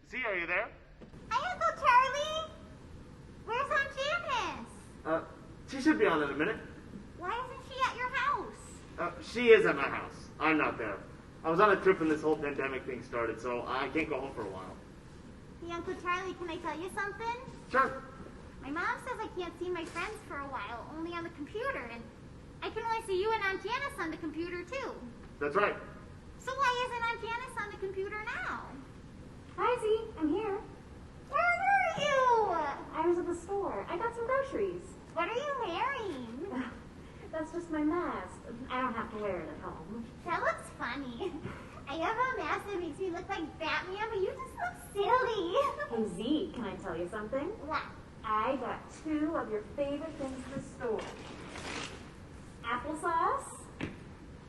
Z, are you there? Hi, Uncle Charlie. Where's Aunt Janice? She should be on in a minute. Why isn't she at your house? She is at my house. I'm not there. I was on a trip when this whole pandemic thing started, so I can't go home for a while. Hey, Uncle Charlie, can I tell you something? Sure. My mom says I can't see my friends for a while, only on the computer, and I can only see you and Aunt Janice on the computer, too. That's right. So why isn't Aunt Janice on the computer now? Hi, Z. I'm here. Where were you? I was at the store. I got some groceries. What are you wearing? That's just my mask. I don't have to wear it at home. That looks funny. I have a mask that makes me look like Batman, but you just look silly. Hey, Z, can I tell you something? What? I got 2 of your favorite things at the store. Applesauce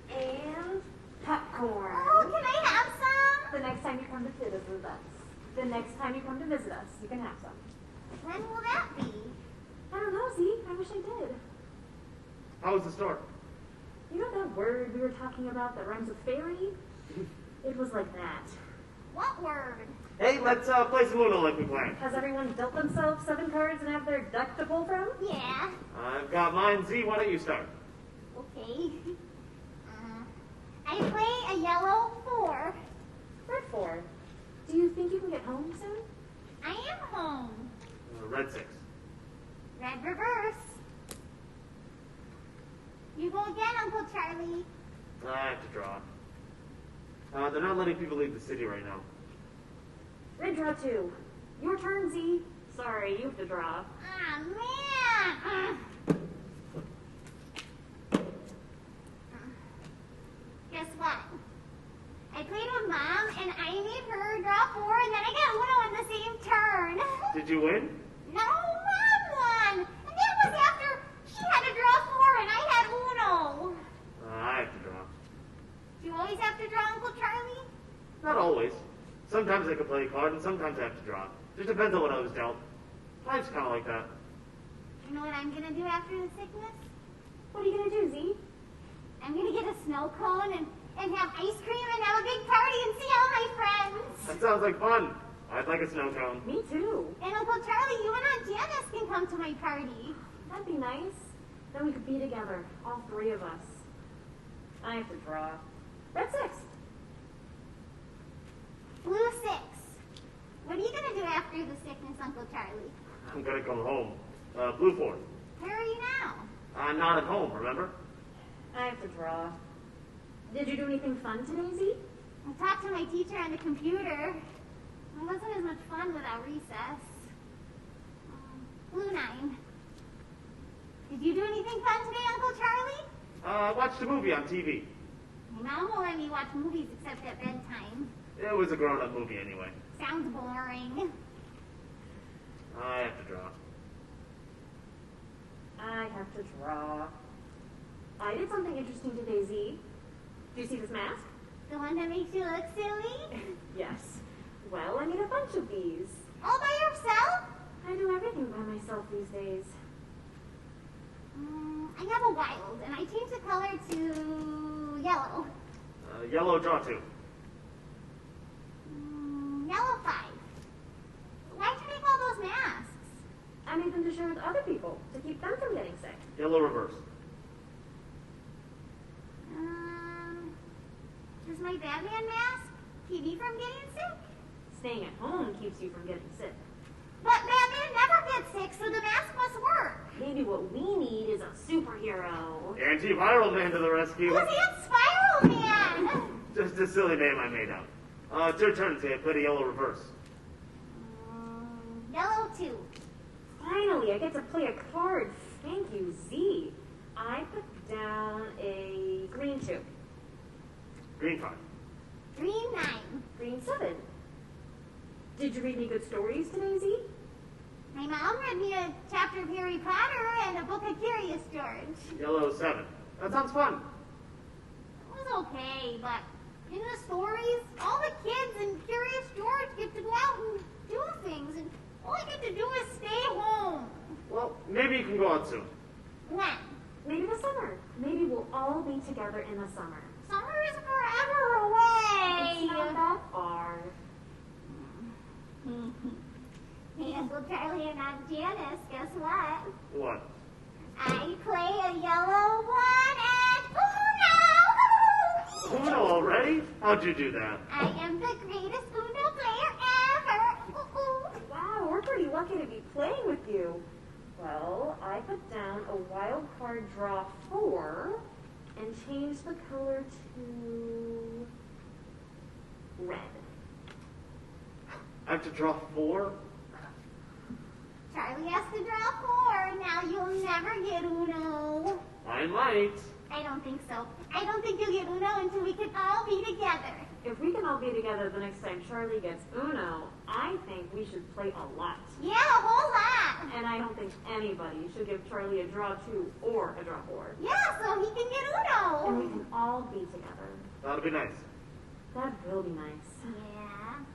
and popcorn. Oh, can I have some? The next time you come to visit us. The next time you come to visit us, you can have some. When will that be? I don't know, Z. I wish I did. How was the store? You know that word we were talking about that rhymes with fairy? It was like that. What word? Hey, let's play some Uno like we planned. Has everyone dealt themselves 7 cards and have their deck to pull from? Yeah. I've got mine. Z, why don't you start? Okay. I play a yellow 4. Red 4. Do you think you can get home soon? I am home. Red 6. Red reverse. You go again, Uncle Charlie. I have to draw. They're not letting people leave the city right now. Red draw 2. Your turn, Z. Sorry, you have to draw. Ah, man. Guess what? I played with Mom, and I made her draw 4, and then I got Uno on the same turn. Did you win? No, Mom won. And that was after she had to draw 4, and I had Uno. I have to draw. Do you always have to draw, Uncle Charlie? Not always. Sometimes I can play a card, and sometimes I have to draw. Just depends on what I was dealt. Life's kind of like that. You know what I'm going to do after the sickness? What are you going to do, Z? I'm going to get a snow cone and have ice cream and have a big party and see all my friends. That sounds like fun. I'd like a snow cone. Me too. And Uncle Charlie, you and Aunt Janice can come to my party. That'd be nice. Then we could be together, all 3 of us. I have to draw. Red 6. Blue 6. What are you going to do after the sickness, Uncle Charlie? I'm gonna come home. Blue 4. Where are you now? I'm not at home, remember? I have to draw. Did you do anything fun today, Z? I talked to my teacher on the computer. It wasn't as much fun without recess. Blue 9. Did you do anything fun today, Uncle Charlie? Watched a movie on TV. My mom won't let me watch movies except at bedtime. It was a grown-up movie anyway. Sounds boring. I have to draw. I have to draw. I did something interesting today, Z. Do you see this mask? The one that makes you look silly? Yes. Well, I made a bunch of these. All by yourself? I do everything by myself these days. I have a wild, and I changed the color to yellow. Yellow, draw 2. Yellow 5. Why'd you make all those masks? I made them to share with other people, to keep them from getting sick. Yellow, reverse. Does my Batman mask keep me from getting sick? Staying at home keeps you from getting sick. But Batman never gets sick, so the mask must work. Maybe what we need is a superhero. Antiviral man to the rescue. Who's that Spiral Man? Just a silly name I made up. It's your turn, Say. Play the yellow reverse. Yellow 2. Finally, I get to play a card. Thank you, Z. I put down a green 2. Green 5. Green 9. Green 7. Did you read any good stories today, Z? My mom read me a chapter of Harry Potter and a book of Curious George. Yellow 7. That sounds fun. It was okay, but in the stories, all the kids and Curious George get to go out and do things, and all I get to do is stay home. Well, maybe you can go out soon. When? Maybe this summer. Maybe we'll all be together in the summer. Summer is forever away. It's not that far. Hey, Uncle Charlie and Aunt Janice, guess what? What? I play a yellow one and Uno already? How'd you do that? I am the greatest Uno player ever. Wow, we're pretty lucky to be playing with you. Well, I put down a wild card draw 4 and changed the color to red. I have to draw 4? Charlie has to draw 4. Now you'll never get Uno. I might. I don't think so. I don't think you'll get Uno until we can all be together. If we can all be together the next time Charlie gets Uno, I think we should play a lot. Yeah, a whole lot. And I don't think anybody should give Charlie a draw 2 or a draw 4. Yeah, so he can get And we Uno. can all be together. That'll be nice. That will be nice. Yeah.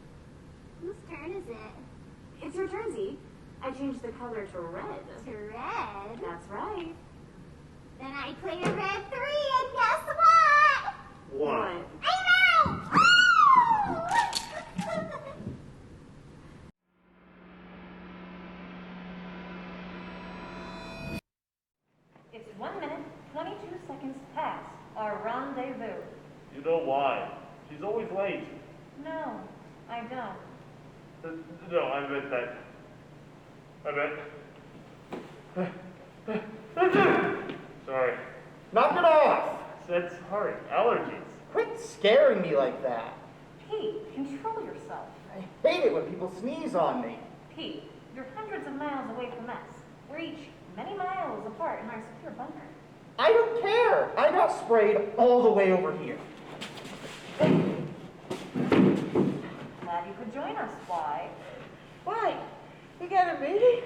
Whose turn is it? It's your turn, Z. I changed the color to red. To red. That's right. Then I play a red 3, and guess what? What? I'm out! It's 1 minute, 22 seconds past our rendezvous. You know why? She's always late. No, I don't. No, I meant that. Sorry. Knock it off! Said sorry. Allergies. Quit scaring me like that. Pete, control yourself. I hate it when people sneeze on me. Pete, you're hundreds of miles away from us. We're each many miles apart in our secure bunker. I don't care. I got sprayed all the way over here. Glad you could join us. Why? Why? You got a meeting?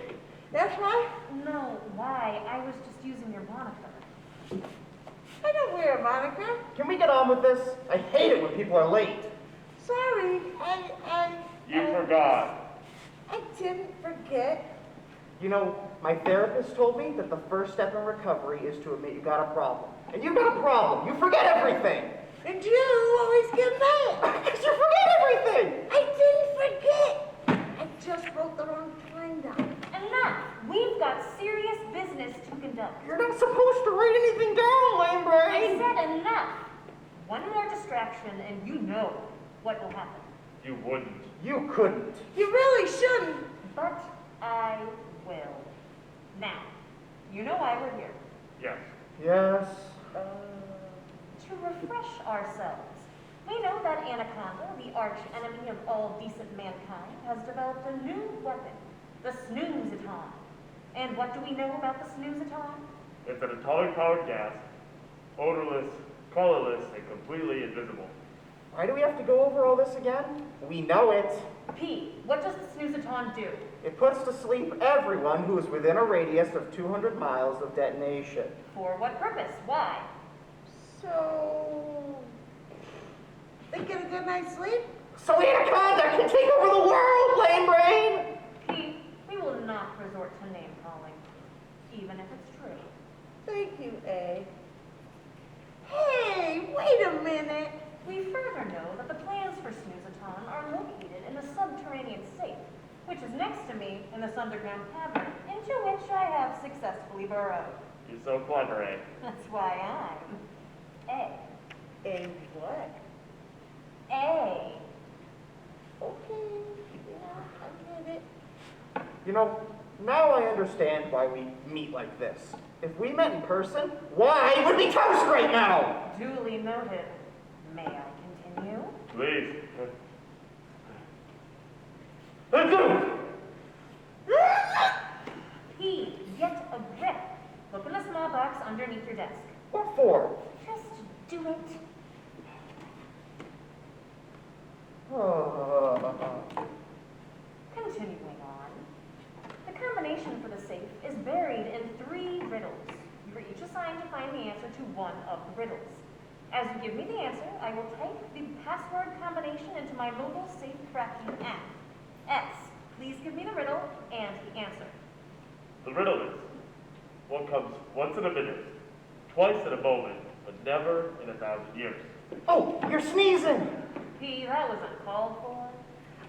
That's why? No, why? I was just using your moniker. I don't wear a moniker. Can we get on with this? I hate it when people are late. Sorry, You forgot. I didn't forget. You know, my therapist told me that the first step in recovery is to admit you got a problem. And you've got a problem. You forget everything. And you always get mad. Because you forget everything. I didn't forget. I just wrote the wrong time down. Enough! We've got serious business to conduct. You're not supposed to write anything down, lame I brain. said enough! One more distraction and you know what will happen. You wouldn't. You couldn't. You really shouldn't. But I will. Now, you know why we're here. Yes. Yes. To refresh ourselves. We know that Anaconda, the arch enemy of all decent mankind, has developed a new weapon, the snooze-atom. And what do we know about the snooze-atom? It's an atomic-powered gas, odorless, colorless, and completely invisible. Why do we have to go over all this again? We know it. P, what does the snooze-atom do? It puts to sleep everyone who is within a radius of 200 miles of detonation. For what purpose? Why? So, they get a good night's sleep? So Anaconda can take over the world, lame brain! P, we will not resort to name-calling, even if it's true. Thank you, A. Hey, wait a minute. We further know that the plans for Snooze-a-Ton are located in the subterranean safe, which is next to me in this underground cavern, into which I have successfully burrowed. You're so clever, eh? That's why I'm A. A what? A. Okay, yeah, I get it. You know, now I understand why we meet like this. If we met in person, why would we toast right now? Duly noted. May I continue? Please. P. Yet a grip. Look in the small box underneath your desk. What for? Just do it. Continuing on. The combination for the safe is buried in 3 riddles. You are each assigned to find the answer to one of the riddles. As you give me the answer, I will type the password combination into my mobile safe cracking app. S. Please give me the riddle and the answer. The riddle is, what comes once in a minute, twice in a moment, but never in 1,000 years? Oh, you're sneezing! P, that was uncalled for.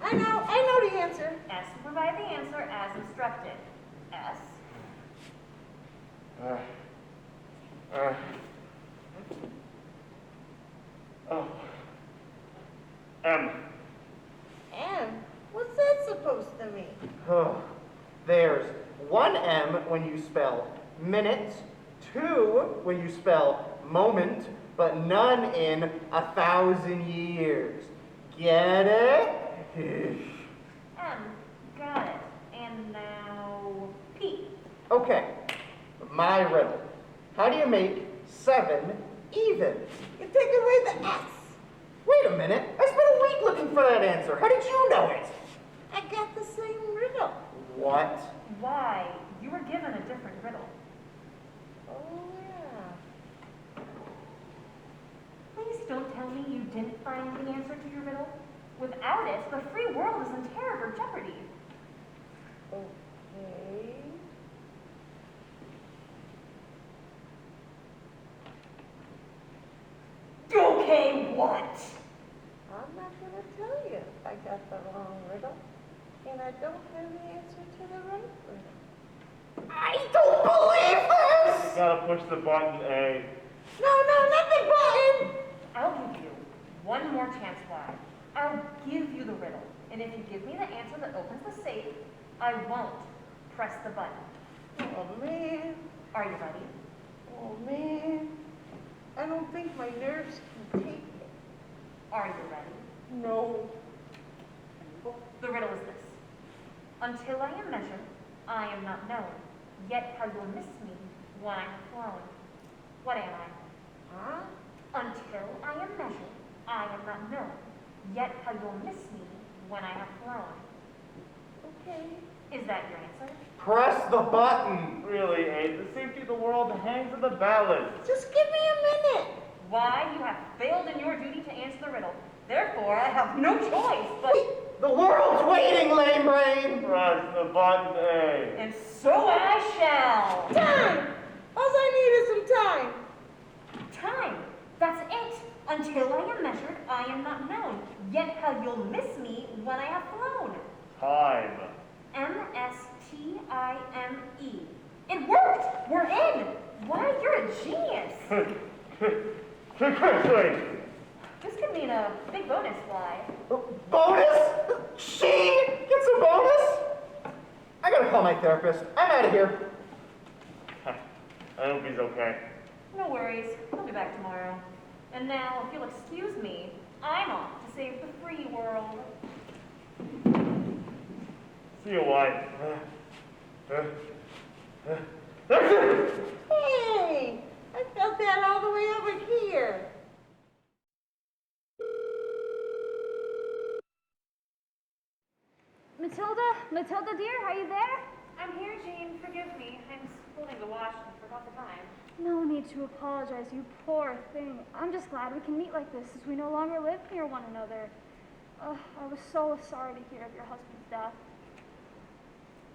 I know the answer. S will provide the answer as instructed. S. Oh. M. M? What's that supposed to mean? Oh, there's one M when you spell minute, two when you spell moment, but none in 1,000 years. Get it? M. Got it. And now P. Okay, my riddle. How do you make 7 even? You take away the S. Wait a minute, I spent a week looking for that answer. How did you know it? I got the same riddle. What? Y. You were given a different riddle. Oh, yeah. Please don't tell me you didn't find the answer to your riddle. Without it, the free world is in terrible jeopardy. Okay. Okay, what? I'm not gonna tell you if I got the wrong riddle, and I don't have the answer to the right riddle. I don't believe You this! gotta push the button A. No, not the button! I'll give you one more chance, Y. I'll give you the riddle. And if you give me the answer that opens the safe, I won't press the button. Oh, man. Are you ready? Oh, man. I don't think my nerves can take it. Are you ready? No. The riddle is this. Until I am measured, I am not known. Yet how you'll miss me when I have flown. What am I? Huh? Until I am measured, I am not known. Yet how you'll miss me when I have flown. Okay. Is that your answer? Press the button! Really, A, the safety of the world hangs in the balance. Just give me a minute. Why, you have failed in your duty to answer the riddle. Therefore, I have no choice but... The world's waiting, lame brain! Press the button A. And so I shall. Time! All I need is some time. Time. That's it. Until I am measured, I am not known. Yet how you'll miss me when I have flown. Time. M-S-T-I-M-E. It worked! We're in! Why, you're a genius! Quickly. This could mean a big bonus, Fly. Bonus? She gets a bonus? I gotta call my therapist. I'm out of here. I hope he's okay. No worries. He'll be back tomorrow. And now, if you'll excuse me, I'm off to save the free world. See you, wife. Hey! I felt that all the way over here. Matilda dear, are you there? I'm here, Jean. Forgive me. I'm holding the wash and forgot the time. No need to apologize, you poor thing. I'm just glad we can meet like this as we no longer live near one another. I was so sorry to hear of your husband's death.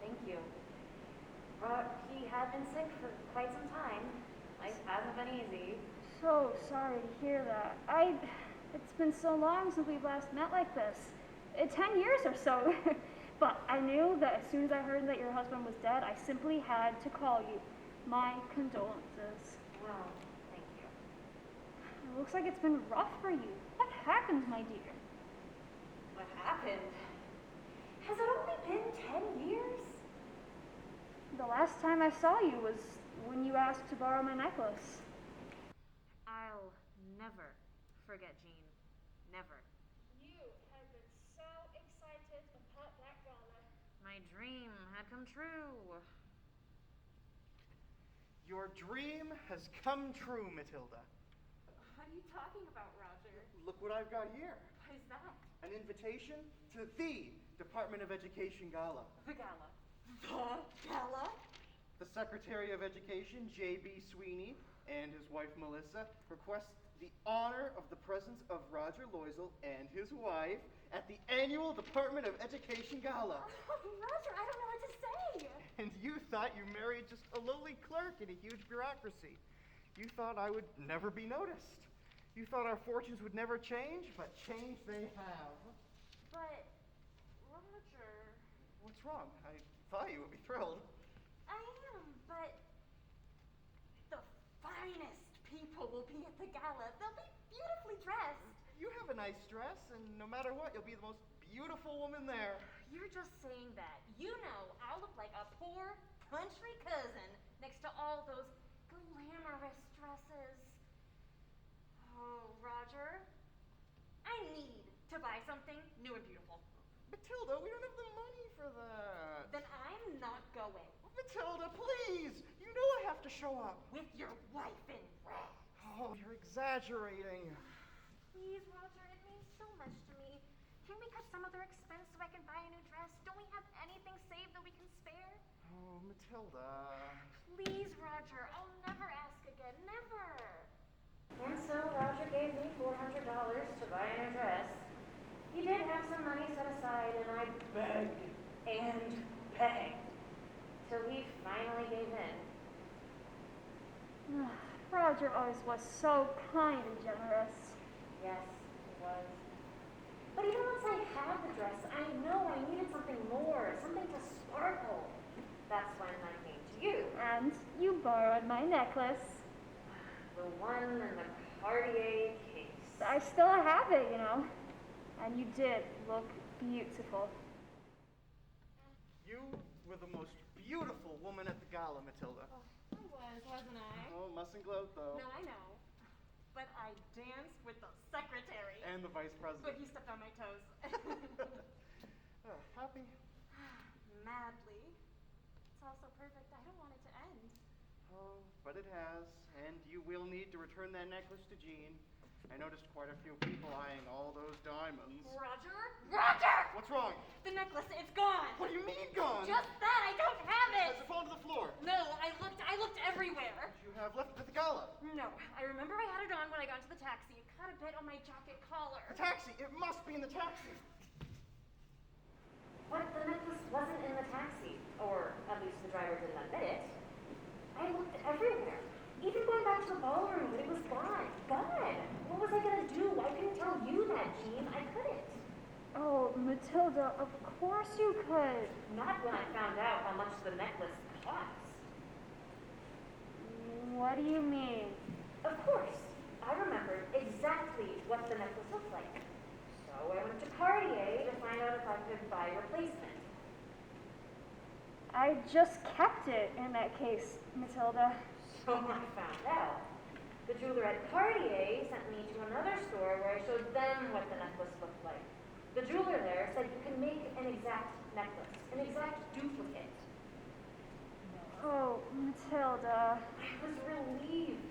Thank you. He had been sick for quite some time. Life hasn't been easy. So sorry to hear that. It's been so long since we've last met like this. 10 years or so. But I knew that as soon as I heard that your husband was dead, I simply had to call you. My condolences. Well, thank you. It looks like it's been rough for you. What happened, my dear? What happened? Has it only been 10 years? The last time I saw you was when you asked to borrow my necklace. I'll never forget Jean. Never. You have been so excited about that gala. My dream had come true. Your dream has come true, Matilda. What are you talking about, Roger? Look what I've got here. What is that? An invitation to the Department of Education Gala. The gala. The gala? The Secretary of Education, J.B. Sweeney, and his wife Melissa request the honor of the presence of Roger Loisel and his wife at the annual Department of Education Gala. Oh, Roger, I don't know what to say. And you thought you married just a lowly clerk in a huge bureaucracy. You thought I would never be noticed. You thought our fortunes would never change, but change they have. But What's wrong? I thought you would be thrilled. I am, but the finest people will be at the gala. They'll be beautifully dressed. You have a nice dress, and no matter what, you'll be the most beautiful woman there. You're just saying that. You know I'll look like a poor country cousin next to all those glamorous dresses. Oh, Roger, I need to buy something new and beautiful. Matilda, we don't have the money for that. Then I'm not going. Matilda, please! You know I have to show up. With your wife in red. Oh, you're exaggerating. Please, Roger, it means so much to me. Can we cut some other expense so I can buy a new dress? Don't we have anything saved that we can spare? Oh, Matilda. Please, Roger, I'll never ask again, never. And so Roger gave me $400 to buy a new dress. He did have some money set aside, and I begged and begged till he finally gave in. Roger always was so kind and generous. Yes, he was. But even once I had the dress, I know I needed something more, something to sparkle. That's when I came to you. And you borrowed my necklace. The one in the Cartier case. I still have it, you know. And you did look beautiful. You were the most beautiful woman at the gala, Matilda. I was, wasn't I? Oh, mustn't gloat, though. No, I know. But I danced with the secretary. And the vice But president. he stepped on my toes. Happy? Madly. It's all so perfect. I don't want it to end. Oh, but it has. And you will need to return that necklace to Jean. I noticed quite a few people eyeing all those diamonds. Roger? Roger! What's wrong? The necklace, it's gone. What do you mean gone? Just that, I don't have Has it. it fallen to the floor? No, I looked everywhere. You have left it at the gala. No, I remember I had it on when I got into the taxi. It caught a bit on my jacket collar. The taxi! It must be in the taxi! But the necklace wasn't in the taxi, or at least the driver didn't admit it. I looked everywhere, even going back to the ballroom, but it was gone. Gone! What was I gonna do? I couldn't tell you that, Jean. I couldn't. Oh, Matilda, of course you could. Not when I found out how much the necklace cost. What do you mean? Of course, I remembered exactly what the necklace looked like. So I went to Cartier to find out if I could buy a replacement. I just kept it in that case, Matilda. So I found out. The jeweler at Cartier sent me to another store where I showed them what the necklace looked like. The jeweler there said you can make an exact necklace, an exact duplicate. Oh, Matilda. I was relieved,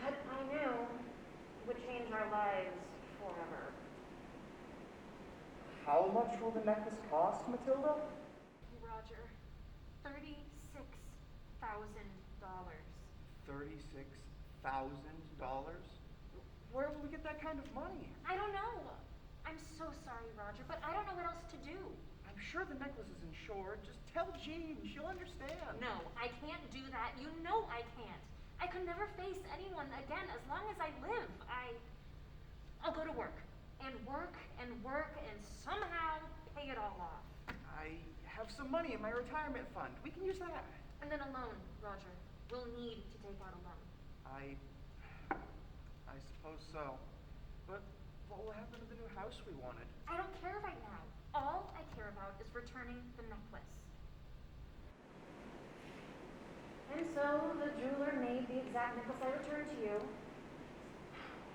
but I knew it would change our lives forever. How much will the necklace cost, Matilda? Roger, $36,000. $36,000? Where will we get that kind of money? I don't know. I'm so sorry, Roger, but I don't know what else to do. I'm sure the necklace is insured. Just tell Jean. She'll understand. No, I can't do that. You know I can't. I could never face anyone again as long as I live. I'll go to work. And work and work and somehow pay it all off. I have some money in my retirement fund. We can use that. And then a loan, Roger. We'll need to take out a loan. I suppose so. But what will happen to the new house we wanted? I don't care right now. All I care about is returning the necklace. And so the jeweler made the exact necklace I returned to you.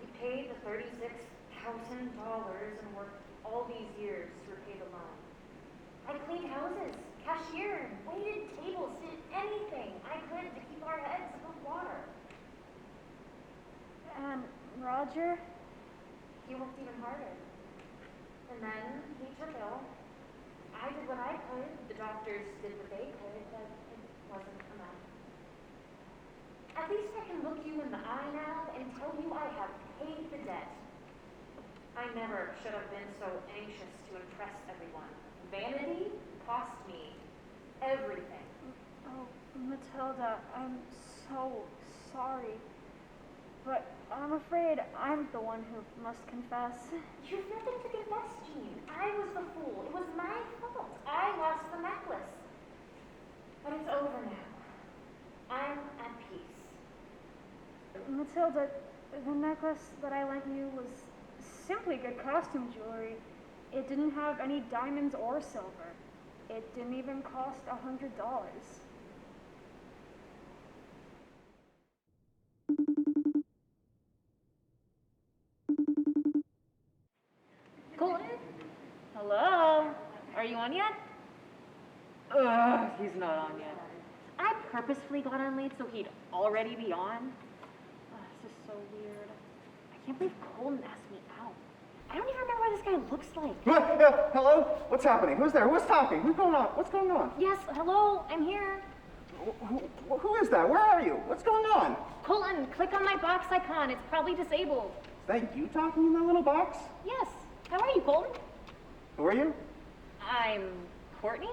He paid the $36,000 and worked all these years to repay the loan. I cleaned houses, cashiered, waited tables, did anything I could to keep our heads above water. And Roger? He worked even harder. And then he took ill. I did what I could. The doctors did what they could, but it wasn't enough. At least I can look you in the eye now and tell you I have paid the debt. I never should have been so anxious to impress everyone. Vanity cost me everything. Oh, Matilda, I'm so sorry. but I'm afraid I'm the one who must confess. You've nothing to confess, Jean. I was the fool. It was my fault. I lost the necklace. But it's over now. I'm at peace. Matilda, the necklace that I lent you was simply good costume jewelry. It didn't have any diamonds or silver. It didn't even cost $100. Colton? Hello? Are you on yet? Ugh, he's not on yet. I purposefully got on late so he'd already be on. This is so weird. I can't believe Colton asked me out. I don't even remember what this guy looks like. Hello? What's happening? Who's there? Who's talking? Who's going on? What's going on? Yes, hello, I'm here. Who is that? Where are you? What's going on? Colton, click on my box icon. It's probably disabled. Is that you talking in that little box? Yes. How are you, Colton? Who are you? I'm Courtney.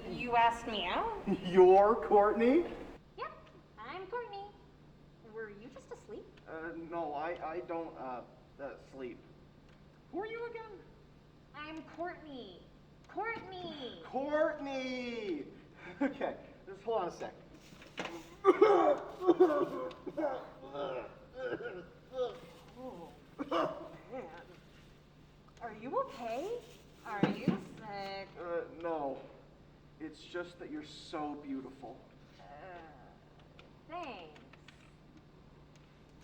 You asked me out? You're Courtney? Yep, I'm Courtney. Were you just asleep? No, I don't, sleep. Who are you again? I'm Courtney. Courtney! Courtney! Okay, just hold on a sec. Are you okay? Are you sick? No. It's just that you're so beautiful. Thanks.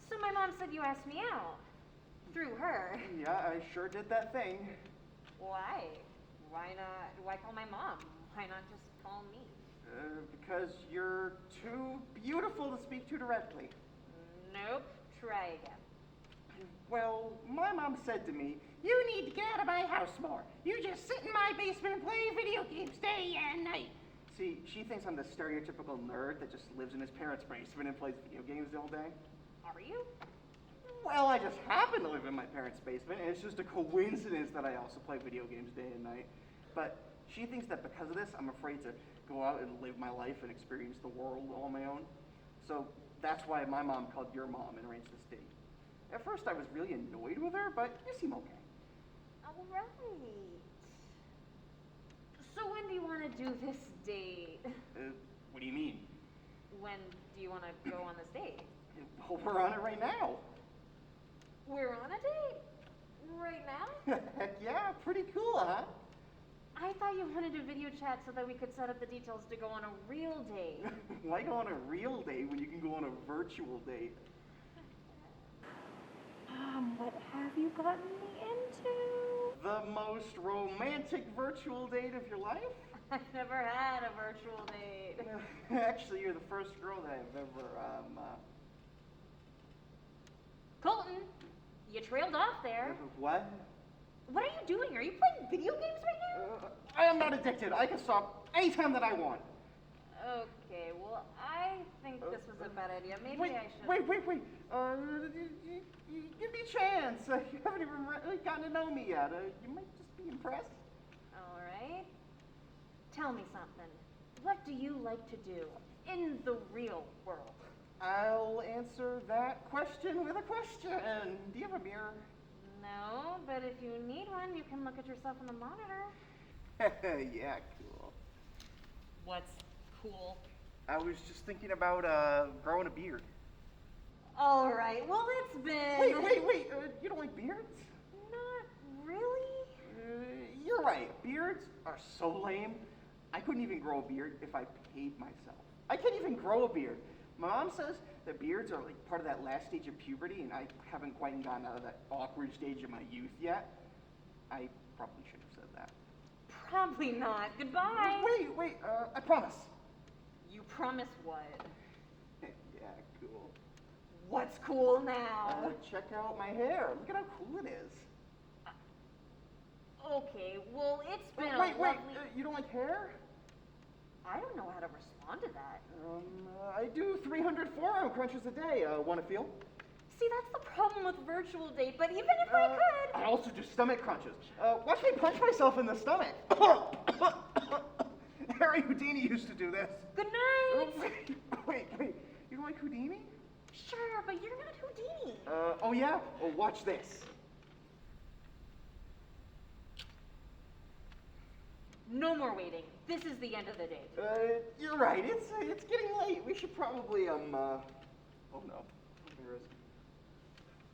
So my mom said you asked me out. Through her. Yeah, I sure did that thing. Why? Why not? Why call my mom? Why not just call me? Because you're too beautiful to speak to directly. Nope. Try again. Well, my mom said to me, "You need to get out of my house more. You just sit in my basement and play video games day and night." See, she thinks I'm the stereotypical nerd that just lives in his parents' basement and plays video games all day. Are you? Well, I just happen to live in my parents' basement, and it's just a coincidence that I also play video games day and night. But she thinks that because of this, I'm afraid to go out and live my life and experience the world all on my own. So that's why my mom called your mom and arranged this date. At first, I was really annoyed with her, but you seem okay. All right. So when do you want to do this date? What do you mean? When do you want to go on this date? Well, we're on it right now. We're on a date? Right now? Heck yeah, pretty cool, huh? I thought you wanted a video chat so that we could set up the details to go on a real date. Why go on a real date when you can go on a virtual date? What have you gotten me into? The most romantic virtual date of your life? I've never had a virtual date. Actually, you're the first girl that I've ever, Colton, you trailed off there. What? What are you doing? Are you playing video games right now? I am not addicted. I can stop anytime that I want. Okay, well, I think this was a bad idea. Maybe Wait, I should... wait. Give me a chance. You haven't even really gotten to know me yet. You might just be impressed. All right. Tell me something. What do you like to do in the real world? I'll answer that question with a question. Do you have a mirror? No, but if you need one, you can look at yourself in the monitor. Yeah, cool. What's cool? I was just thinking about growing a beard. All right, well, it's been... Wait. You don't like beards? Not really. You're right. Beards are so lame. I couldn't even grow a beard if I paid myself. I can't even grow a beard. My mom says that beards are like part of that last stage of puberty, and I haven't quite gotten out of that awkward stage of my youth yet. I probably should have said that. Probably not. Goodbye. Wait, I promise. You promise what? Yeah, cool. What's cool now? Check out my hair. Look at how cool it is. Okay, well, it's been Wait, lovely... you don't like hair? I don't know how to respond to that. I do 300 forearm crunches a day. Want to feel? See, that's the problem with virtual date, but even if I could... I also do stomach crunches. Watch me punch myself in the stomach. Harry Houdini used to do this. Good night! Wait. You don't like Houdini? Sure, but you're not Houdini. Oh yeah? Well, watch this. No more waiting. This is the end of the date. You're right. It's getting late. We should probably, oh no. Where is it?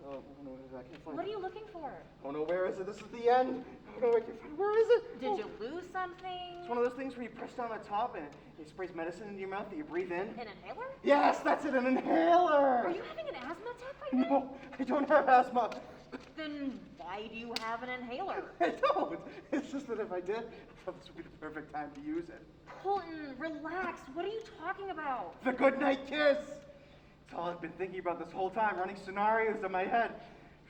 Oh no, I can't find it. What are you looking for? Oh no, where is it? This is the end. Oh no, I can't find it. Where is it? Did you lose something? It's one of those things where you press down the top and it sprays medicine into your mouth that you breathe in. An inhaler? Yes, that's it, an inhaler! Are you having an asthma attack right now? No, I don't have asthma. Then why do you have an inhaler? I don't. It's just that if I did, I thought this would be the perfect time to use it. Colton, relax. What are you talking about? The goodnight kiss! It's all I've been thinking about this whole time, running scenarios in my head.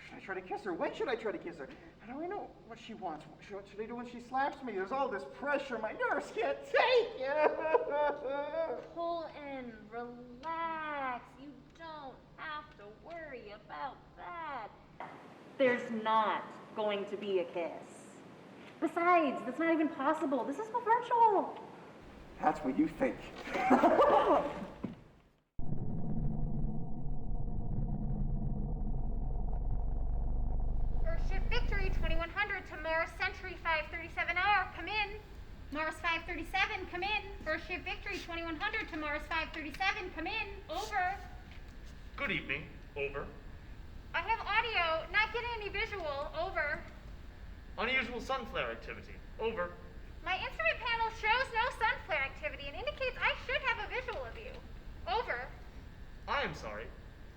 Should I try to kiss her? When should I try to kiss her? I don't really know what she wants. What should I do when she slaps me? There's all this pressure my nerves can't take. Colton, relax. You don't have to worry about that. There's not going to be a kiss. Besides, that's not even possible. This is all virtual. That's what you think. Earthship Victory 2100 to Mars Century 537R, come in. Mars 537, come in. Earthship Victory 2100 to Mars 537, come in. Over. Good evening. Over. I have audio, not getting any visual. Over. Unusual sun flare activity. Over. My instrument panel shows no sun flare activity and indicates I should have a visual of you. Over. I am sorry.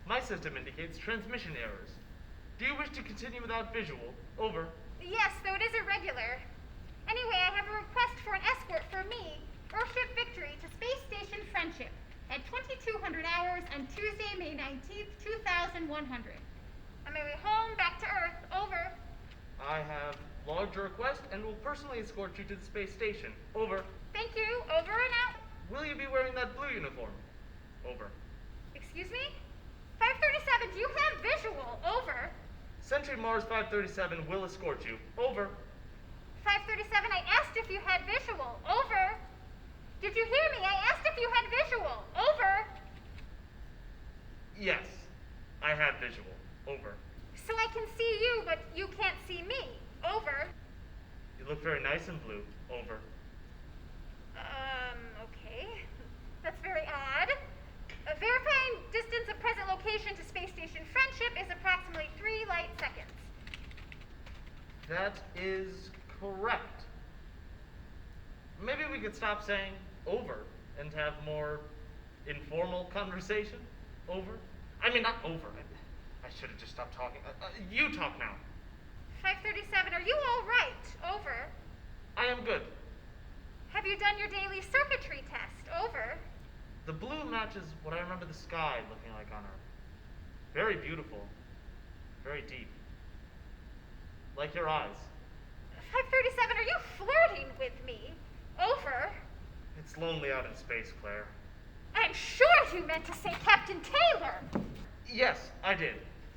My system indicates transmission errors. Do you wish to continue without visual? Over. Yes, though it is irregular. Anyway, I have a request for an escort for me, Earthship Victory, to Space Station Friendship at 2200 hours on Tuesday, May 19th, 2100. On my way home, back to Earth. Over. I have logged your request and will personally escort you to the space station. Over. Thank you. Over and out. Will you be wearing that blue uniform? Over. Excuse me? 537, do you have visual? Over. Sentry Mars 537 will escort you. Over. 537, I asked if you had visual. Over. Did you hear me? I asked if you had visual. Over. Yes, I have visual. Over. So I can see you, but you can't see me. Over. You look very nice in blue. Over. Okay. That's very odd. Verifying distance of present location to Space Station Friendship is approximately 3 light seconds. That is correct. Maybe we could stop saying over and have more informal conversation. Over. I mean, not over. I should have just stopped talking. You talk now. 537, are you all right? Over. I am good. Have you done your daily circuitry test? Over. The blue matches what I remember the sky looking like on Earth. Very beautiful. Very deep. Like your eyes. 537, are you flirting with me? Over. It's lonely out in space, Claire. I'm sure you meant to say Captain Taylor. Yes, I did.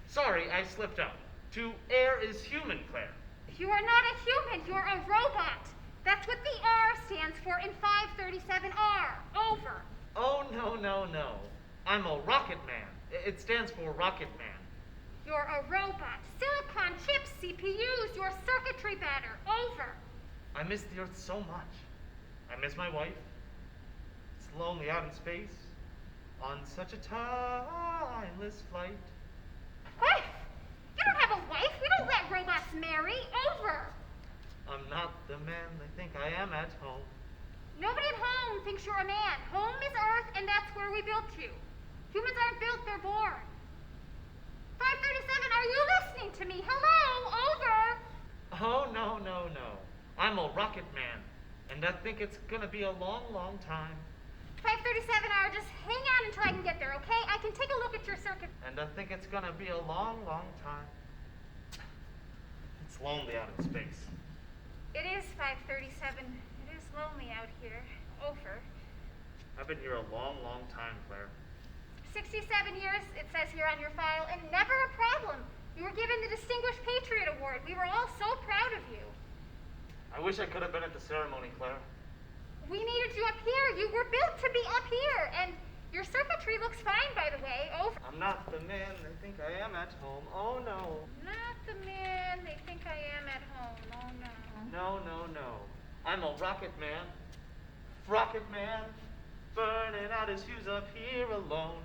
Sorry, I slipped up. To err is human, Claire. You are not a human, you're a robot. That's what the R stands for in 537R. Over. Oh, no. I'm a rocket man. It stands for rocket man. You're a robot. Silicon chips, CPUs, your circuitry better. Over. I miss the Earth so much. I miss my wife. It's lonely out in space. On such a timeless flight. Wife? You don't have a wife. We don't let robots marry. Over. I'm not the man they think I am at home. Nobody at home thinks you're a man. Home is Earth, and that's where we built you. Humans aren't built, they're born. 537, are you listening to me? Hello? Over. Oh, no. I'm a rocket man, and I think it's gonna be a long, long time. 537R, just hang on until I can get there, okay? I can take a look at your circuit. And I think it's gonna be a long, long time. It's lonely out in space. It is 537. It is lonely out here. Over. I've been here a long, long time, Claire. 67 years, it says here on your file, and never a problem. You were given the Distinguished Patriot Award. We were all so proud of you. I wish I could have been at the ceremony, Claire. We needed you up here. You were built to be up here, and Your circuitry looks fine, by the way. Over. I'm not the man they think I am at home. Oh no. Not the man they think I am at home. Oh, no. No, no, no. I'm a rocket man. Rocket man. Burning out his fuse up here alone.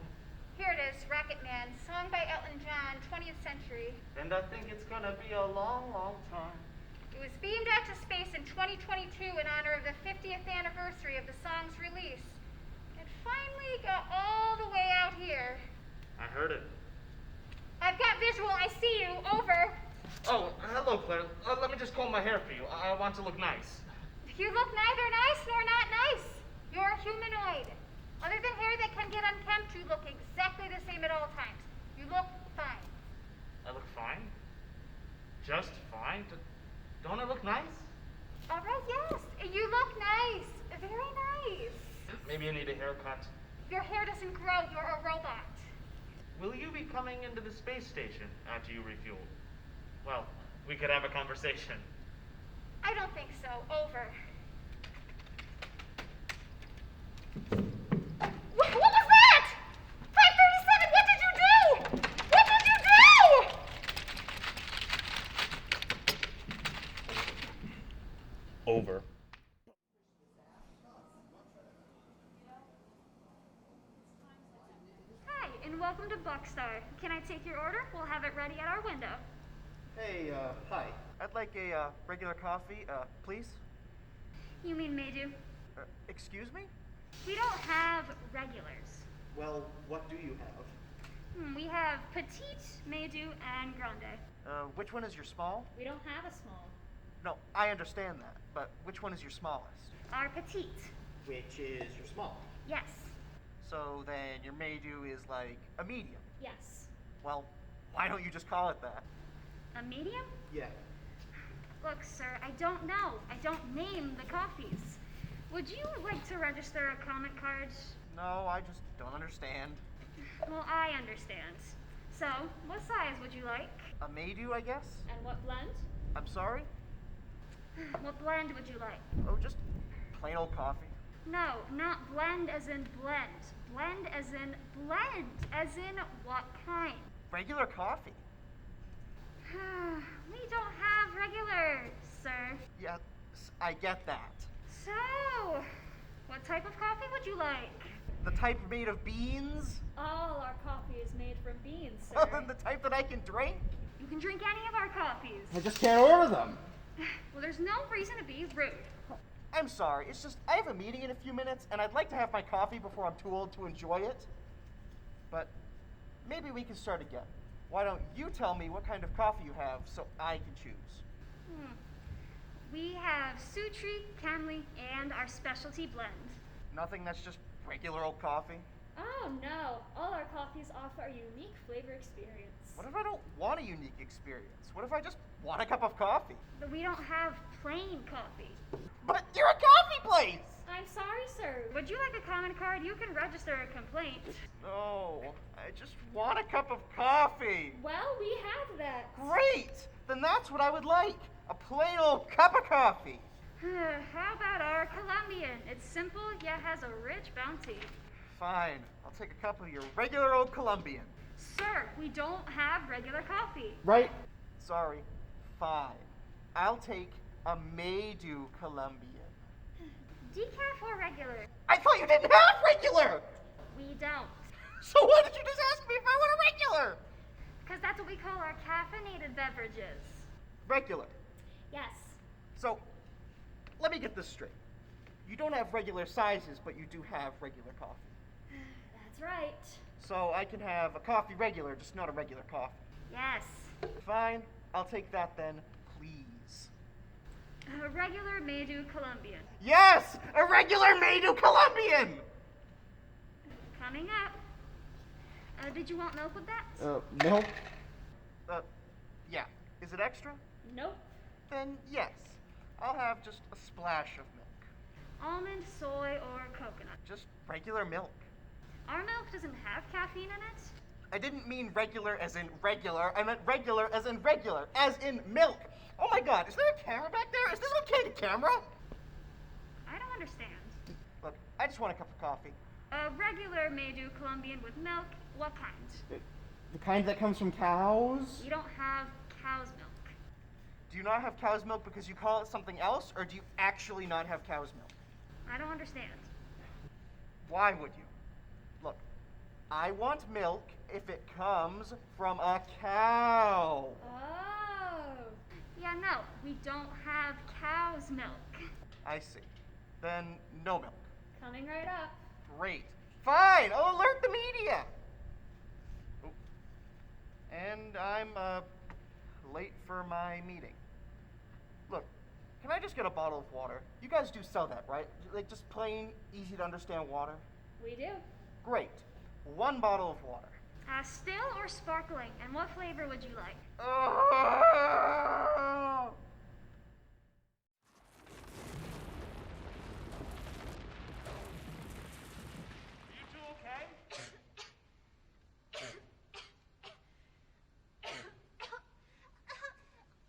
Here it is, Rocket Man, song by Elton John, 20th century. And I think it's gonna be a long, long time. It was beamed out to space in 2022 in honor of the 50th anniversary of the song's release. It finally got all the way out here. I heard it. I've got visual, I see you, over. Oh, hello, Claire. Let me just comb my hair for you. I want to look nice. You look neither nice nor not nice. You're humanoid. Other than hair that can get unkempt, you look exactly the same at all times. You look fine. I look fine? Just fine? Don't I look nice? All right, yes. You look nice. Very nice. Maybe I need a haircut. Your hair doesn't grow. You're a robot. Will you be coming into the space station after you refuel? Well, we could have a conversation. I don't think so. Over. What was that? 537, what did you do? What did you do? Over. Hi, and welcome to Buckstar. Can I take your order? We'll have it ready at our window. Hey, hi. I'd like a regular coffee, please. You mean Maydew? Excuse me? We don't have regulars. Well, what do you have? We have Petite, Maydew, and Grande. Which one is your small? We don't have a small. No, I understand that, but which one is your smallest? Our Petite. Which is your small? Yes. So then your Maydew is like a medium. Yes. Well, why don't you just call it that? A medium? Yeah. Look, sir, I don't know. I don't name the coffees. Would you like to register a comment card? No, I just don't understand. Well, I understand. So, what size would you like? A Maydew, I guess? And what blend? I'm sorry? What blend would you like? Oh, just plain old coffee. No, not blend as in blend. Blend as in blend. As in what kind? Regular coffee. We don't have regular, sir. Yeah, I get that. So, what type of coffee would you like? The type made of beans? All our coffee is made from beans, sir. Well, then the type that I can drink? You can drink any of our coffees. I just can't order them. Well, there's no reason to be rude. I'm sorry, it's just I have a meeting in a few minutes, and I'd like to have my coffee before I'm too old to enjoy it. But maybe we can start again. Why don't you tell me what kind of coffee you have so I can choose? We have Sutri, Camley, and our specialty blend. Nothing that's just regular old coffee? Oh no, all our coffees offer a unique flavor experience. What if I don't want a unique experience? What if I just want a cup of coffee? But we don't have plain coffee. But you're a coffee place! I'm sorry, sir. Would you like a comment card? You can register a complaint. No, I just want a cup of coffee. Well, we have that. Great! Then that's what I would like. A plain old cup of coffee. How about our Colombian? It's simple, yet has a rich bounty. Fine, I'll take a cup of your regular old Colombian. Sir, we don't have regular coffee. Right? Sorry. Fine. I'll take a Maydew Colombian. Decaf or regular? I thought you didn't have regular! We don't. So why did you just ask me if I want a regular? Because that's what we call our caffeinated beverages. Regular. Yes. So, let me get this straight. You don't have regular sizes, but you do have regular coffee. That's right. So I can have a coffee regular, just not a regular coffee. Yes. Fine, I'll take that then, please. A regular Maydew Colombian. Yes! A regular Maydew Colombian! Coming up. Did you want milk with that? Milk? Yeah. Is it extra? Nope. Then yes. I'll have just a splash of milk. Almond, soy, or coconut. Just regular milk. Our milk doesn't have caffeine in it. I didn't mean regular as in regular. I meant regular as in milk. Oh my god, is there a camera back there? Is this okay to camera? I don't understand. Look, I just want a cup of coffee. A regular may do Colombian with milk. What kind? The kind that comes from cows? You don't have cow's milk. Do you not have cow's milk because you call it something else, or do you actually not have cow's milk? I don't understand. Why would you? Look, I want milk if it comes from a cow. Oh. Yeah, no, we don't have cow's milk. I see. Then no milk. Coming right up. Great. Fine, I'll alert the media. Oh. And I'm late for my meeting. Look, can I just get a bottle of water? You guys do sell that, right? Like just plain, easy to understand water? We do. Great. 1 bottle of water. Still or sparkling? And what flavor would you like? You two okay?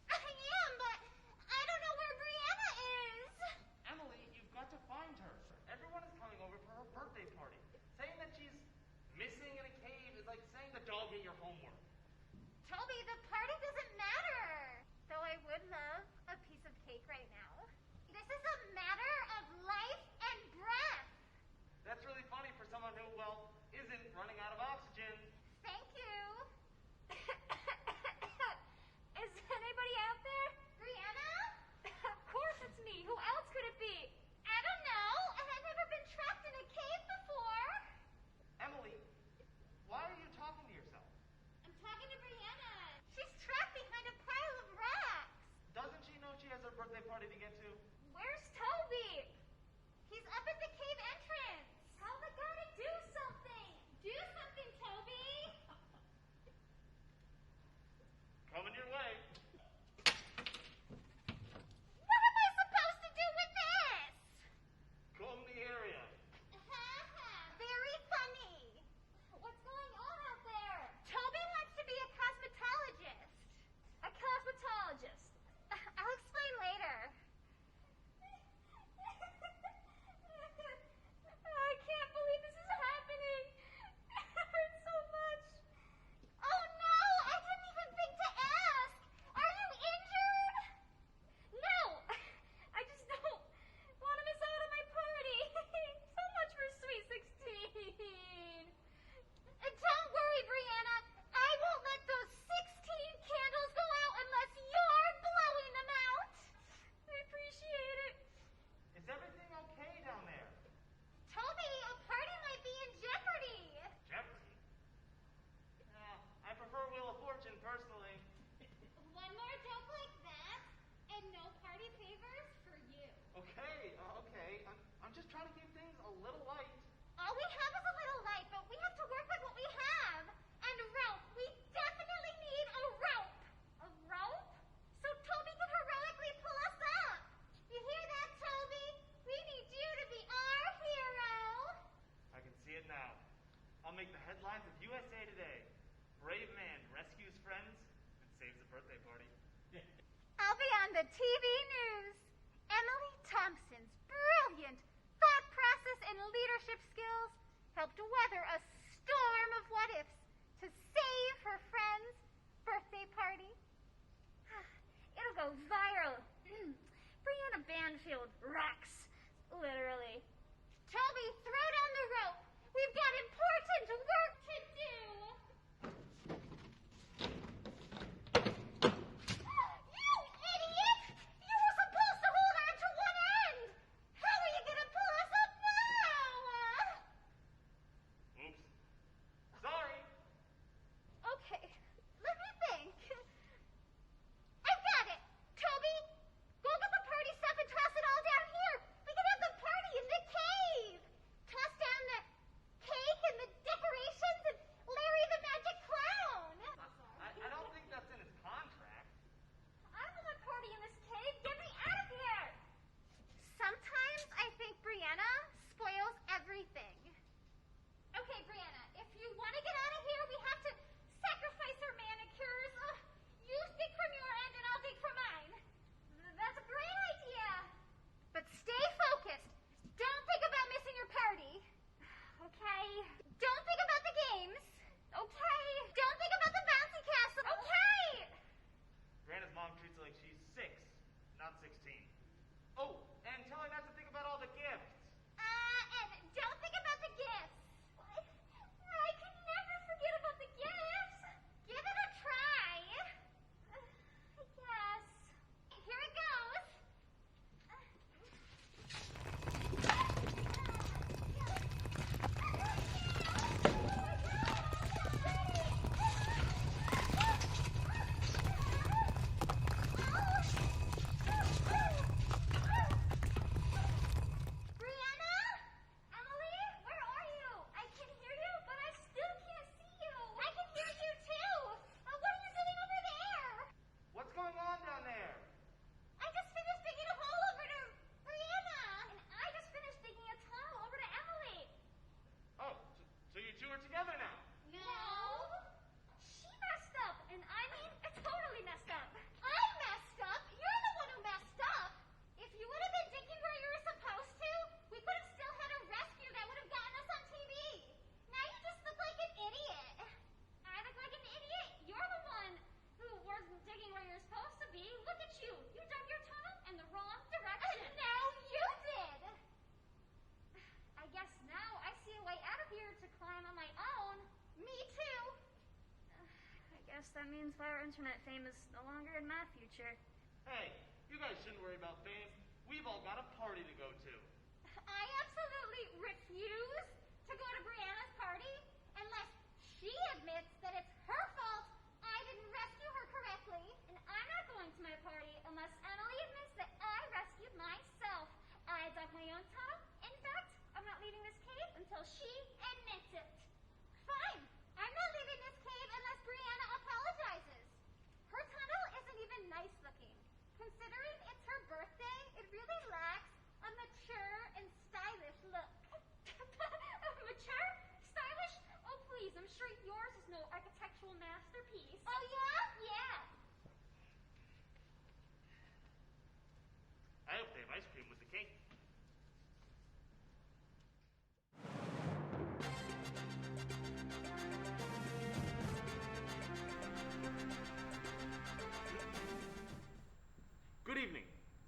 I am, but I don't know where Brianna is. Emily, you've got to find her. Everyone is coming over for her birthday party. Saying that she's missing in a cave is like saying the dog ate your homework. Toby, the party doesn't matter. Though I would love a piece of cake right now. This is a matter of life and breath. That's really funny for someone who, well, isn't running out of oxygen. Thank you. Is anybody out there? Brianna? Of course it's me. Who else could it be? I don't know. I've never been trapped in a cave before. Emily, why are you talking to yourself? I'm talking to Brianna. She's trapped behind a pile of rocks. Doesn't she know she has her birthday party to get to? Where's Toby? He's up at the cave entrance. Tell the guy to do something. Do something, Toby. Coming your way. What am I supposed to do with this? Comb the area. Very funny. What's going on out there? Toby wants to be a cosmetologist. A cosmetologist. I'll explain later. I can't believe this is happening. It hurts so much. Oh no, I didn't even think to ask. Are you injured? No, I just don't want to miss out on my party. So much for Sweet 16. Don't worry, Brianna. I won't let those 16 candles go out unless you're blowing them out. I appreciate it. Is everything okay down there? Toby, a party might be in jeopardy. Jeopardy? I prefer Wheel of Fortune, personally. One more joke like that, and no party favors for you. Okay, okay. I'm just trying to keep things a little light. All we have is a little light, but we have to work with what we have. And rope. We definitely need a rope. A rope? So Toby can heroically pull us up. You hear that, Toby? We need you to be our hero. I can see it now. I'll make the headlines of USA Today. Brave man rescues friends and saves a birthday party. I'll be on the TV news. Emily Thompson's brilliant thought process and leadership skills helped weather a storm of what-ifs to save her friend's birthday party. It'll go viral. Brianna Banfield rocks. Literally. Toby, throw down the rope. We've got important work to do. You idiot! You were supposed to hold on to one end. How are you gonna pull us up now? Oops. that means our internet fame is no longer in my future. Hey, you guys shouldn't worry about fame. We've all got a party to go to. I absolutely refuse to go to Brianna's party unless she admits that it's her fault I didn't rescue her correctly. And I'm not going to my party unless Emily admits that I rescued myself. I dug my own tunnel. In fact, I'm not leaving this cave until she admits it. Fine. I'm not leaving this cave unless Brianna apologizes. Her tunnel isn't even nice looking. Considering it's her birthday, it really lacks a mature and stylish look. Mature? Stylish? Oh, please, I'm sure yours is no architectural masterpiece. Oh, yeah? Yeah. I hope they have ice cream with the cake. Good evening.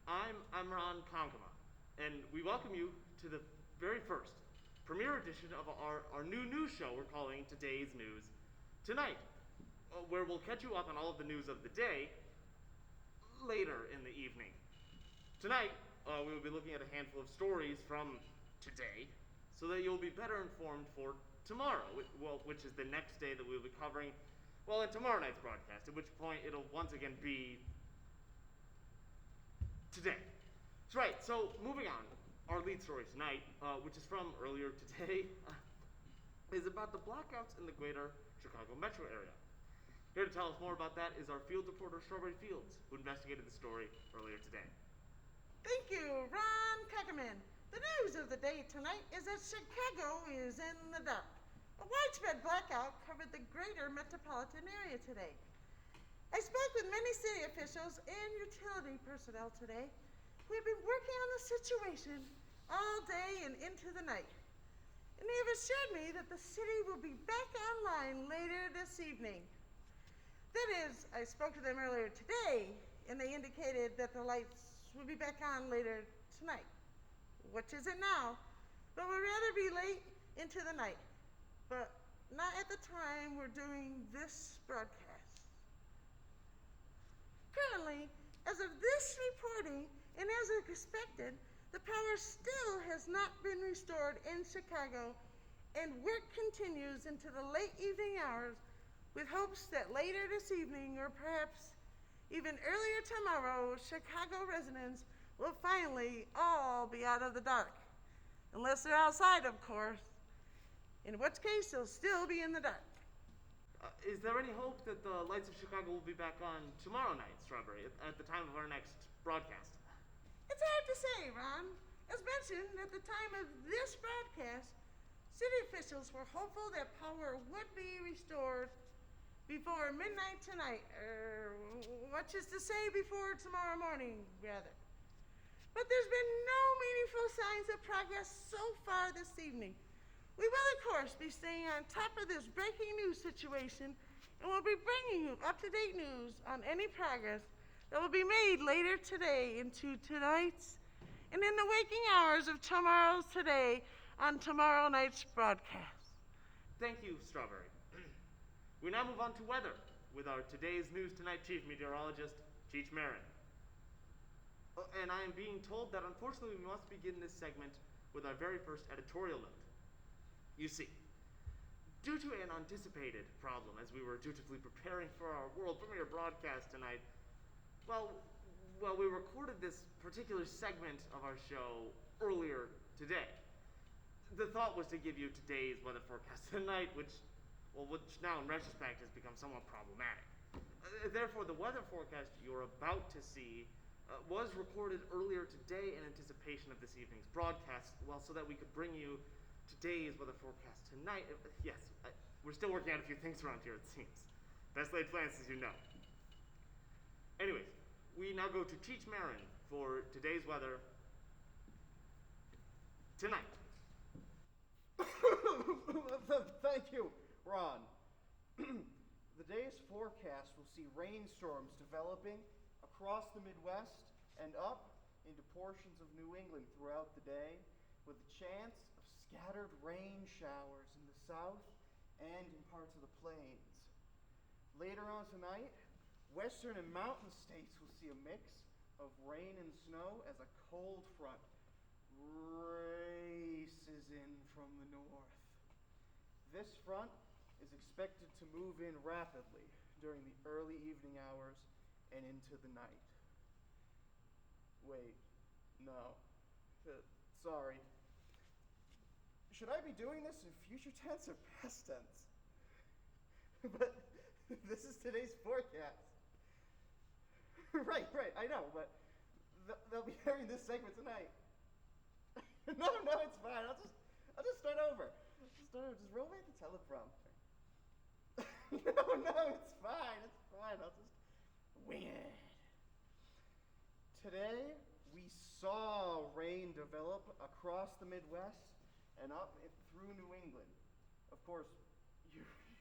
I'm Ron Konkama, and we welcome you to the very first premiere edition of our new news show we're calling Today's News Tonight, where we'll catch you up on all of the news of the day later in the evening. Tonight, we will be looking at a handful of stories from today so that you'll be better informed for tomorrow, which is the next day that we'll be covering, well, in tomorrow night's broadcast, at which point it'll once again be today. That's right, so moving on, our lead story tonight, which is from earlier today, is about the blackouts in the greater Chicago metro area. Here to tell us more about that is our field reporter, Strawberry Fields, who investigated the story earlier today. Thank you, Ron Kuckerman. The news of the day tonight is that Chicago is in the dark. A widespread blackout covered the greater metropolitan area today. I spoke with many city officials and utility personnel today who have been working on the situation all day and into the night. And they have assured me that the city will be back online later this evening. That is, I spoke to them earlier today, and they indicated that the lights will be back on later tonight, which isn't now, but would rather be late into the night, but not at the time we're doing this broadcast. Currently, as of this reporting, and as expected, the power still has not been restored in Chicago, and work continues into the late evening hours with hopes that later this evening, or perhaps even earlier tomorrow, Chicago residents will finally all be out of the dark. Unless they're outside, of course, in which case they'll still be in the dark. Is there any hope that the lights of Chicago will be back on tomorrow night, Strawberry, at the time of our next broadcast? It's hard to say, Ron. As mentioned, at the time of this broadcast, city officials were hopeful that power would be restored before midnight tonight, or which is to say before tomorrow morning, rather. But there's been no meaningful signs of progress so far this evening. We will, of course, be staying on top of this breaking news situation, and we'll be bringing you up-to-date news on any progress that will be made later today into tonight's and in the waking hours of tomorrow's today on tomorrow night's broadcast. Thank you, Strawberry. We now move on to weather with our Today's News Tonight Chief Meteorologist, Cheech Marin. And I am being told that unfortunately we must begin this segment with our very first editorial note. You see, due to an anticipated problem as we were dutifully preparing for our world premiere broadcast tonight, well, we recorded this particular segment of our show earlier today. The thought was to give you today's weather forecast tonight, which now in retrospect has become somewhat problematic. Therefore, the weather forecast you're about to see was recorded earlier today in anticipation of this evening's broadcast, well, so that we could bring you today's weather forecast tonight. Yes, we're still working out a few things around here, it seems. Best laid plans, as you know. Anyways, we now go to Cheech Marin for today's weather tonight. Thank you, Ron. The day's forecast will see rainstorms developing across the Midwest and up into portions of New England throughout the day, with a chance of scattered rain showers in the south and in parts of the plains. Later on tonight, western and mountain states will see a mix of rain and snow as a cold front races in from the north. This front is expected to move in rapidly during the early evening hours and into the night. Wait, no. Sorry. Should I be doing this in future tense or past tense? But this is today's forecast. Right, I know, but they'll be hearing this segment tonight. No, it's fine. I'll just start over. Just roll me the teleprompter. No, it's fine. I'll just wing it. Today, we saw rain develop across the Midwest and up through New England. Of course,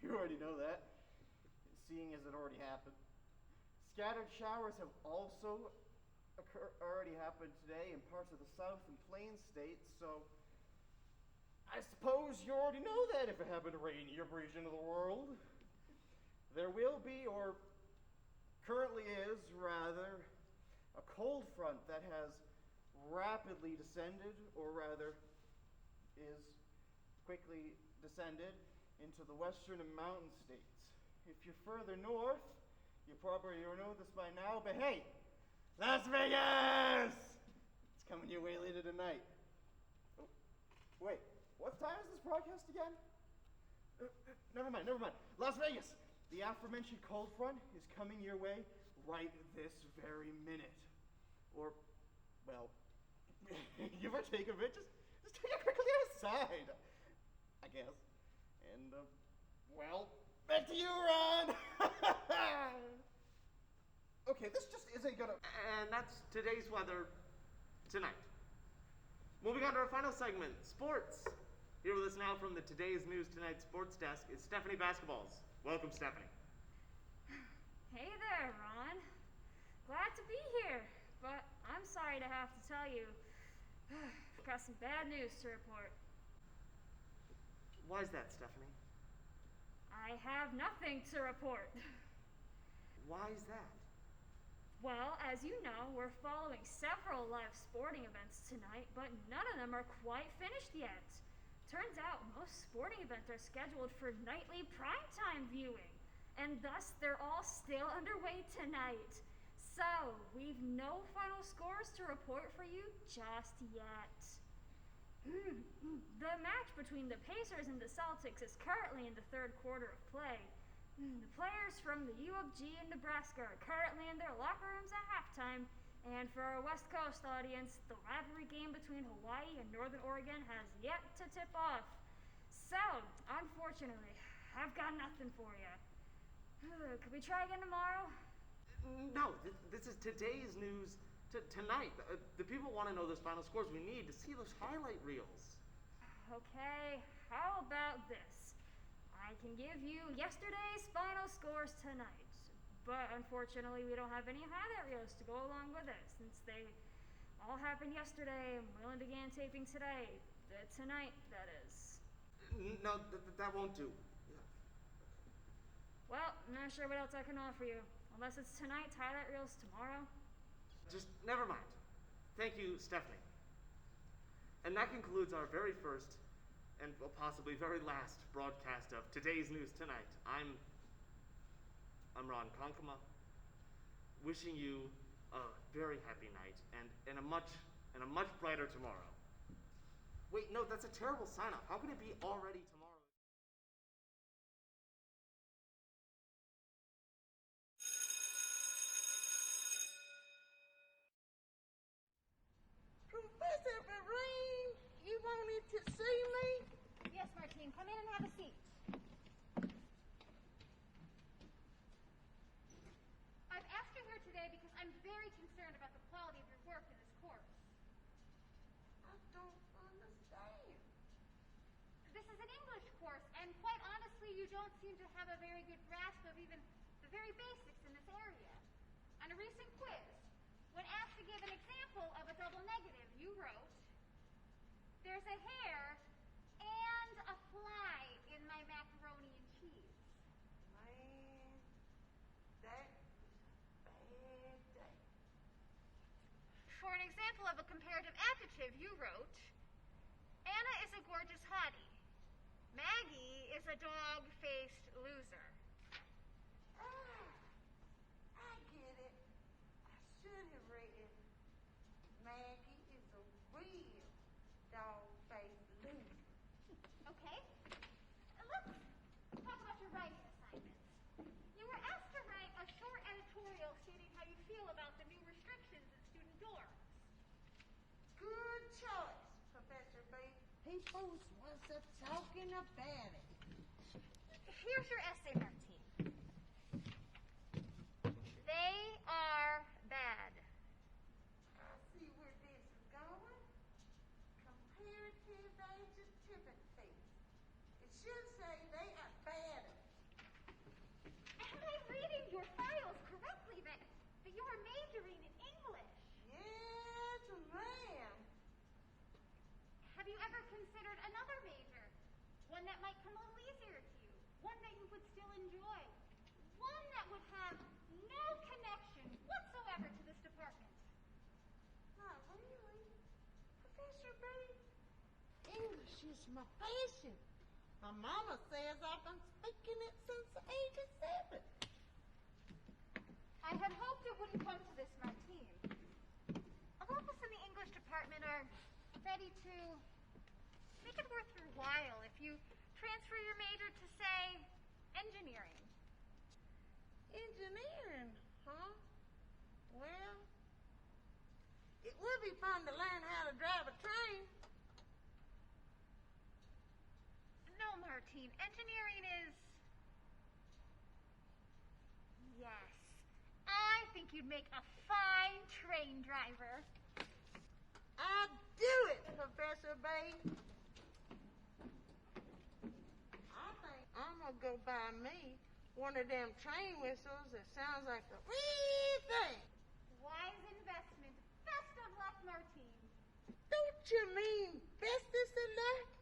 you already know that, seeing as it already happened. Scattered showers have also already happened today in parts of the South and Plains states, so I suppose you already know that if it happened to rain in your region of the world. There will be, or currently is, rather, a cold front that has rapidly descended, or rather, is quickly descended into the western and mountain states. If you're further north, you probably know this by now, but hey, Las Vegas! It's coming your way later tonight. Oh, wait, what time is this broadcast again? Never mind. Las Vegas! The aforementioned cold front is coming your way right this very minute. Or, well, give or take a bit, just take it quickly outside, I guess. And, well, back to you, Ron! Okay, this just isn't gonna... And that's today's weather tonight. Moving on to our final segment, sports. Here with us now from the Today's News Tonight sports desk is Stephanie Basketballs. Welcome, Stephanie. Hey there, Ron. Glad to be here, but I'm sorry to have to tell you, I've got some bad news to report. Why is that, Stephanie? I have nothing to report. Why is that? Well, as you know, we're following several live sporting events tonight, but none of them are quite finished yet. Turns out most sporting events are scheduled for nightly primetime viewing, and thus they're all still underway tonight. So, we've no final scores to report for you just yet. The match between the Pacers and the Celtics is currently in the third quarter of play. The players from the U of G in Nebraska are currently in their locker rooms at halftime, and for our West Coast audience, the rivalry game between Hawaii and Northern Oregon has yet to tip off. So, unfortunately, I've got nothing for you. Could we try again tomorrow? No, this is today's news tonight. The people want to know those final scores. We need to see those highlight reels. Okay, how about this? I can give you yesterday's final scores tonight, but unfortunately we don't have any highlight reels to go along with it since they all happened yesterday and we only began taping today. Tonight, that is. No, that won't do. Yeah. Well, I'm not sure what else I can offer you. Unless it's tonight's highlight reels tomorrow. Just never mind. Thank you, Stephanie. And that concludes our very first and possibly very last broadcast of Today's News Tonight. I'm Ron Konkama, wishing you a very happy night and a much brighter tomorrow. Wait, no, that's a terrible sign-off. How can it be already tomorrow? Professor Vereen, you wanted to see me? Yes, Martine, come in and have a seat. I'm asking her today because I'm very concerned about the quality of your work in this course. I don't understand. This is an English course, and quite honestly, you don't seem to have a very good grasp of even the very basics in this area. On a recent quiz, when asked to give an example of a double negative, you wrote, "There's a hair and a fly in my macaroni and cheese." Man, for an example of a comparative adjective, you wrote, Anna is a gorgeous hottie. Maggie is a dog-faced loser. I get it. I should have written, Maggie is a real dog-faced loser. Okay, let's talk about your writing assignments. You were asked to write a short editorial stating how you feel about the new restrictions in student dorms. Good choice, Professor B. People was talking about it. Here's your essay, Martine. They are bad. I see where this is going. Comparative adjectivity. It should say they are bad. Am I reading your files correctly that you are majoring in English? Yes, ma'am. Have you ever considered another major? One that might come a little easier to you. One that you would still enjoy. One that would have no connection whatsoever to this department. Not really. Professor B, English is my passion. My mama says I've been speaking it since the age of 7. I had hoped it wouldn't come to this, Martine. All of us in the English department are ready to make it worth your while if you transfer your major to, say, engineering. Engineering, huh? Well, it would be fun to learn how to drive a train. No, Martine. Engineering is... Yes. I think you'd make a fine train driver. I'd do it, Professor B. I think I'm gonna go buy me one of them train whistles that sounds like a wee thing. Wise investment. Best of luck, Martine. Don't you mean bestest of luck?